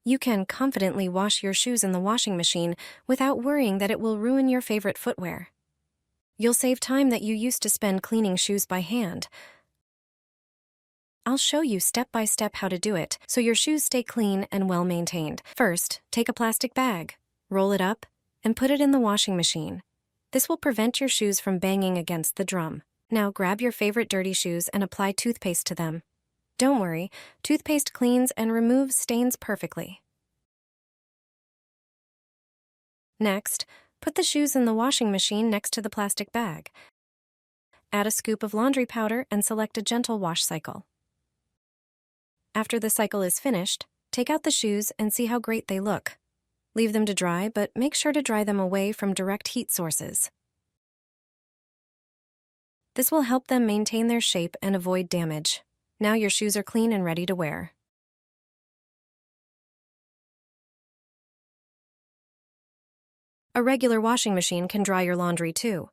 You can confidently wash your shoes in the washing machine without worrying that it will ruin your favorite footwear. You'll save time that you used to spend cleaning shoes by hand. I'll show you step by step how to do it so your shoes stay clean and well maintained. First, take a plastic bag, roll it up, and put it in the washing machine. This will prevent your shoes from banging against the drum. Now grab your favorite dirty shoes and apply toothpaste to them. Don't worry, toothpaste cleans and removes stains perfectly. Next, put the shoes in the washing machine next to the plastic bag. Add a scoop of laundry powder and select a gentle wash cycle. After the cycle is finished, take out the shoes and see how great they look. Leave them to dry, but make sure to dry them away from direct heat sources. This will help them maintain their shape and avoid damage. Now your shoes are clean and ready to wear. A regular washing machine can dry your laundry too.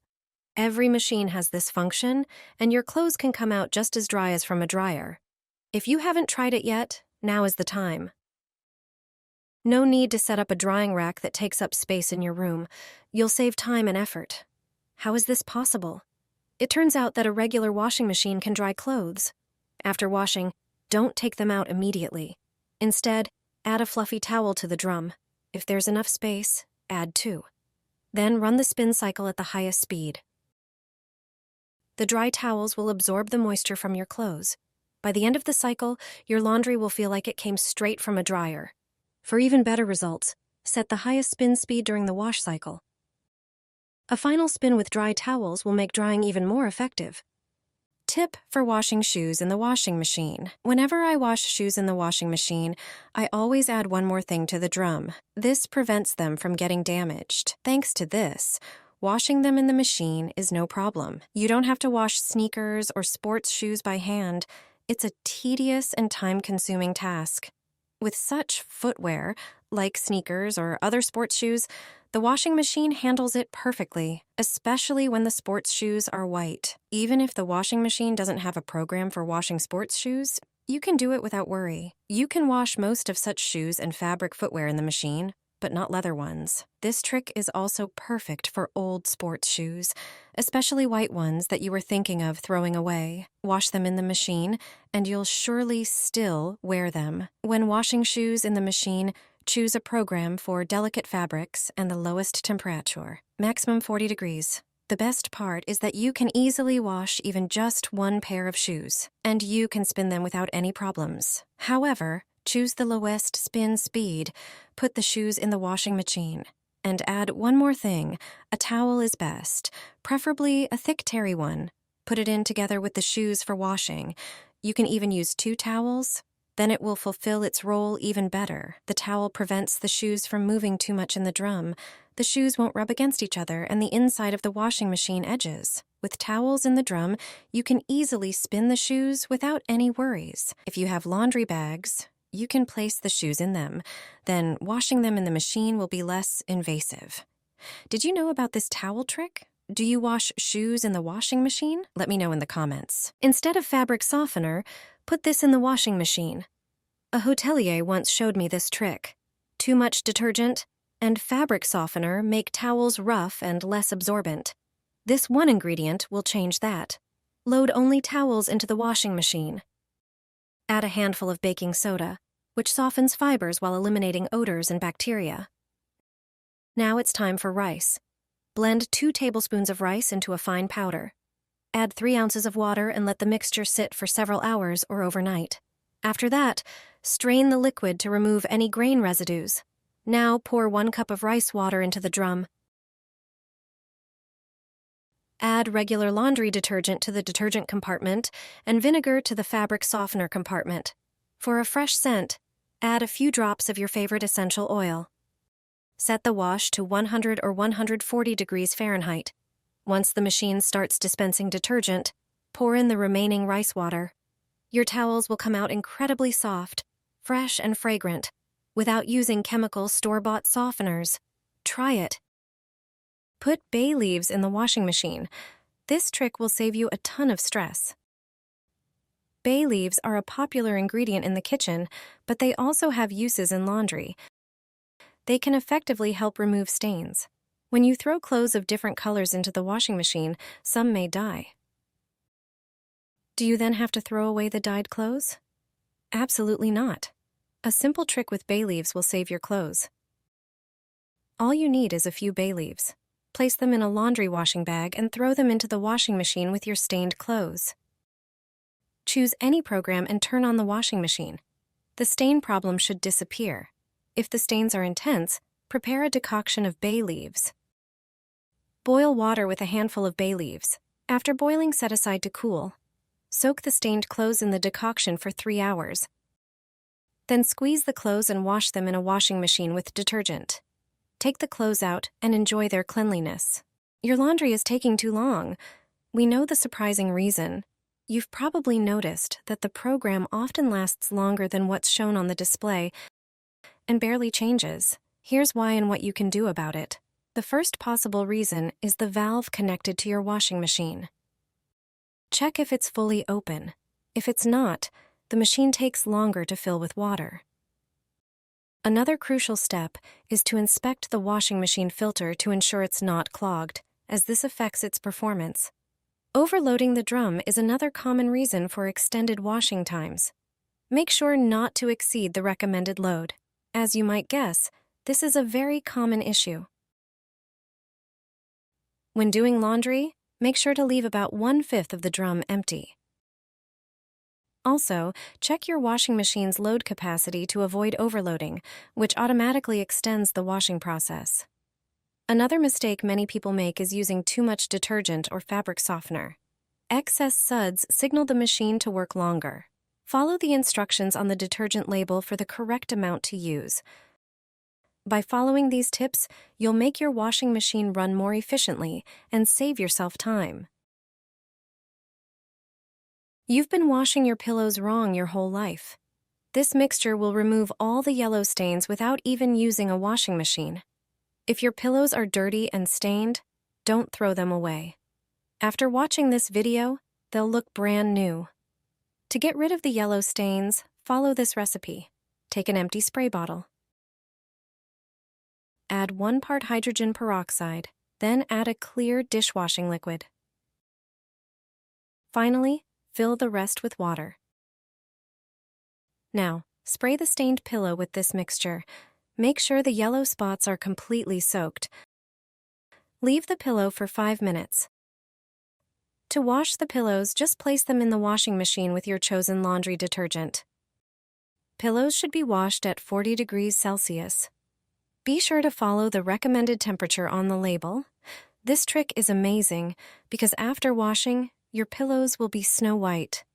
Every machine has this function, and your clothes can come out just as dry as from a dryer. If you haven't tried it yet, now is the time. No need to set up a drying rack that takes up space in your room. You'll save time and effort. How is this possible? It turns out that a regular washing machine can dry clothes. After washing, don't take them out immediately. Instead, add a fluffy towel to the drum. If there's enough space, add 2. Then run the spin cycle at the highest speed. The dry towels will absorb the moisture from your clothes. By the end of the cycle, your laundry will feel like it came straight from a dryer. For even better results, set the highest spin speed during the wash cycle. A final spin with dry towels will make drying even more effective. Tip for washing shoes in the washing machine. Whenever I wash shoes in the washing machine, I always add one more thing to the drum. This prevents them from getting damaged. Thanks to this, washing them in the machine is no problem. You don't have to wash sneakers or sports shoes by hand. It's a tedious and time-consuming task. With such footwear, like sneakers or other sports shoes, the washing machine handles it perfectly, especially when the sports shoes are white. Even if the washing machine doesn't have a program for washing sports shoes, you can do it without worry. You can wash most of such shoes and fabric footwear in the machine, but not leather ones. This trick is also perfect for old sports shoes, especially white ones that you were thinking of throwing away. Wash them in the machine, and you'll surely still wear them. When washing shoes in the machine, choose a program for delicate fabrics and the lowest temperature, maximum 40 degrees. The best part is that you can easily wash even just one pair of shoes, and you can spin them without any problems. However, choose the lowest spin speed, put the shoes in the washing machine, and add one more thing. A towel is best, preferably a thick terry one. Put it in together with the shoes for washing. You can even use 2 towels. Then it will fulfill its role even better. The towel prevents the shoes from moving too much in the drum. The shoes won't rub against each other and the inside of the washing machine edges. With towels in the drum, you can easily spin the shoes without any worries. If you have laundry bags, you can place the shoes in them. Then washing them in the machine will be less invasive. Did you know about this towel trick? Do you wash shoes in the washing machine? Let me know in the comments. Instead of fabric softener, put this in the washing machine. A hotelier once showed me this trick. Too much detergent and fabric softener make towels rough and less absorbent. This one ingredient will change that. Load only towels into the washing machine. Add a handful of baking soda, which softens fibers while eliminating odors and bacteria. Now it's time for rice. Blend 2 tablespoons of rice into a fine powder. Add 3 ounces of water and let the mixture sit for several hours or overnight. After that, strain the liquid to remove any grain residues. Now pour 1 cup of rice water into the drum. Add regular laundry detergent to the detergent compartment and vinegar to the fabric softener compartment. For a fresh scent, add a few drops of your favorite essential oil. Set the wash to 100 or 140 degrees Fahrenheit. Once the machine starts dispensing detergent, pour in the remaining rice water. Your towels will come out incredibly soft, fresh and fragrant, without using chemical store-bought softeners. Try it. Put bay leaves in the washing machine. This trick will save you a ton of stress. Bay leaves are a popular ingredient in the kitchen, but they also have uses in laundry. They can effectively help remove stains. When you throw clothes of different colors into the washing machine, some may dye. Do you then have to throw away the dyed clothes? Absolutely not. A simple trick with bay leaves will save your clothes. All you need is a few bay leaves. Place them in a laundry washing bag and throw them into the washing machine with your stained clothes. Choose any program and turn on the washing machine. The stain problem should disappear. If the stains are intense, prepare a decoction of bay leaves. Boil water with a handful of bay leaves. After boiling, set aside to cool. Soak the stained clothes in the decoction for 3 hours. Then squeeze the clothes and wash them in a washing machine with detergent. Take the clothes out and enjoy their cleanliness. Your laundry is taking too long. We know the surprising reason. You've probably noticed that the program often lasts longer than what's shown on the display and barely changes. Here's why and what you can do about it. The first possible reason is the valve connected to your washing machine. Check if it's fully open. If it's not, the machine takes longer to fill with water. Another crucial step is to inspect the washing machine filter to ensure it's not clogged, as this affects its performance. Overloading the drum is another common reason for extended washing times. Make sure not to exceed the recommended load. As you might guess, this is a very common issue. When doing laundry, make sure to leave about 1/5 of the drum empty. Also, check your washing machine's load capacity to avoid overloading, which automatically extends the washing process. Another mistake many people make is using too much detergent or fabric softener. Excess suds signal the machine to work longer. Follow the instructions on the detergent label for the correct amount to use. By following these tips, you'll make your washing machine run more efficiently and save yourself time. You've been washing your pillows wrong your whole life. This mixture will remove all the yellow stains without even using a washing machine. If your pillows are dirty and stained, don't throw them away. After watching this video, they'll look brand new. To get rid of the yellow stains, follow this recipe. Take an empty spray bottle. Add 1 part hydrogen peroxide, then add a clear dishwashing liquid. Finally, fill the rest with water. Now, spray the stained pillow with this mixture. Make sure the yellow spots are completely soaked. Leave the pillow for 5 minutes. To wash the pillows, just place them in the washing machine with your chosen laundry detergent. Pillows should be washed at 40 degrees Celsius. Be sure to follow the recommended temperature on the label. This trick is amazing because after washing, your pillows will be snow white.